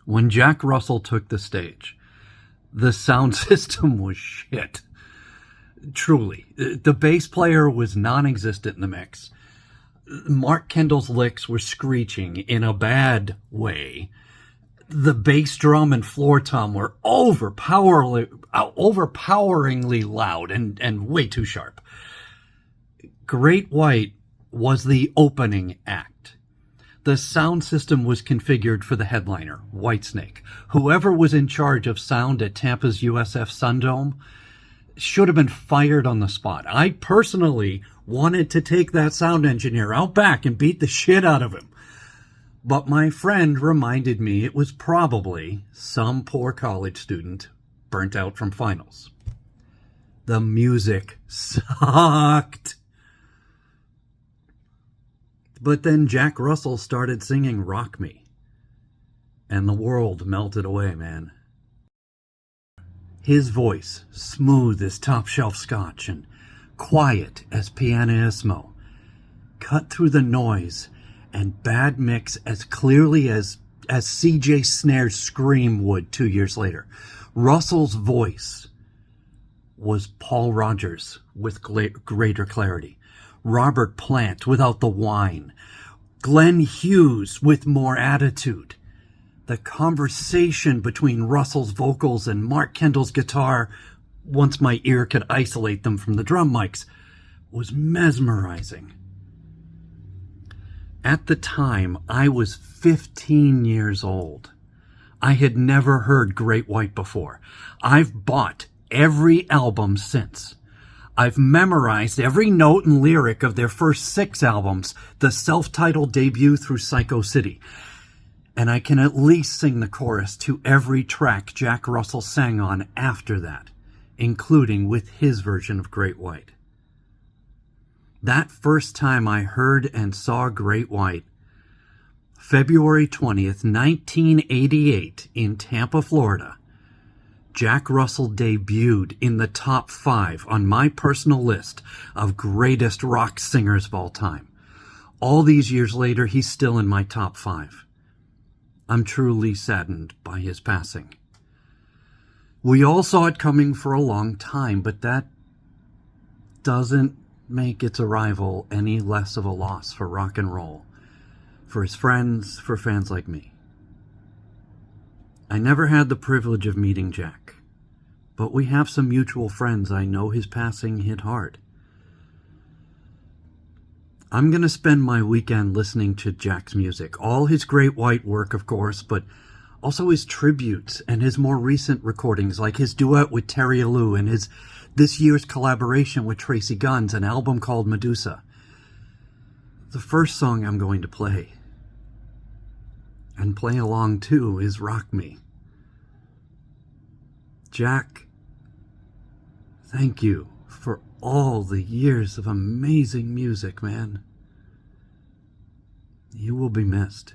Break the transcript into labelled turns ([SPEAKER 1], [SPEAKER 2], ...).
[SPEAKER 1] When Jack Russell took the stage, the sound system was shit. Truly. The bass player was non-existent in the mix. Mark Kendall's licks were screeching in a bad way. The bass drum and floor tom were overpoweringly loud and way too sharp. Great White was the opening act. The sound system was configured for the headliner, Whitesnake. Whoever was in charge of sound at Tampa's USF Sundome should have been fired on the spot. I personally wanted to take that sound engineer out back and beat the shit out of him. But my friend reminded me it was probably some poor college student burnt out from finals. The music sucked. But then Jack Russell started singing Rock Me, and the world melted away, man. His voice, smooth as top-shelf scotch and quiet as pianissimo, cut through the noise and bad mix as clearly as C.J. Snare's scream would 2 years later. Russell's voice was Paul Rodgers with greater clarity, Robert Plant without the whine, Glenn Hughes with more attitude. The conversation between Russell's vocals and Mark Kendall's guitar, once my ear could isolate them from the drum mics, was mesmerizing. At the time, I was 15 years old. I had never heard Great White before. I've bought every album since. I've memorized every note and lyric of their first 6 albums, the self-titled debut through Psycho City. And I can at least sing the chorus to every track Jack Russell sang on after that, including with his version of Great White. That first time I heard and saw Great White, February 20th, 1988, in Tampa, Florida, Jack Russell debuted in the top 5 on my personal list of greatest rock singers of all time. All these years later, he's still in my top 5. I'm truly saddened by his passing. We all saw it coming for a long time, but that doesn't make its arrival any less of a loss for rock and roll, for his friends, for fans like me. I never had the privilege of meeting Jack, but we have some mutual friends I know his passing hit hard. I'm going to spend my weekend listening to Jack's music, all his Great White work, of course, but also his tributes and his more recent recordings, like his duet with Terry Lou and his this year's collaboration with Tracy Guns, an album called Medusa. The first song I'm going to play, and play along too, is Rock Me. Jack, thank you for all the years of amazing music, man. You will be missed.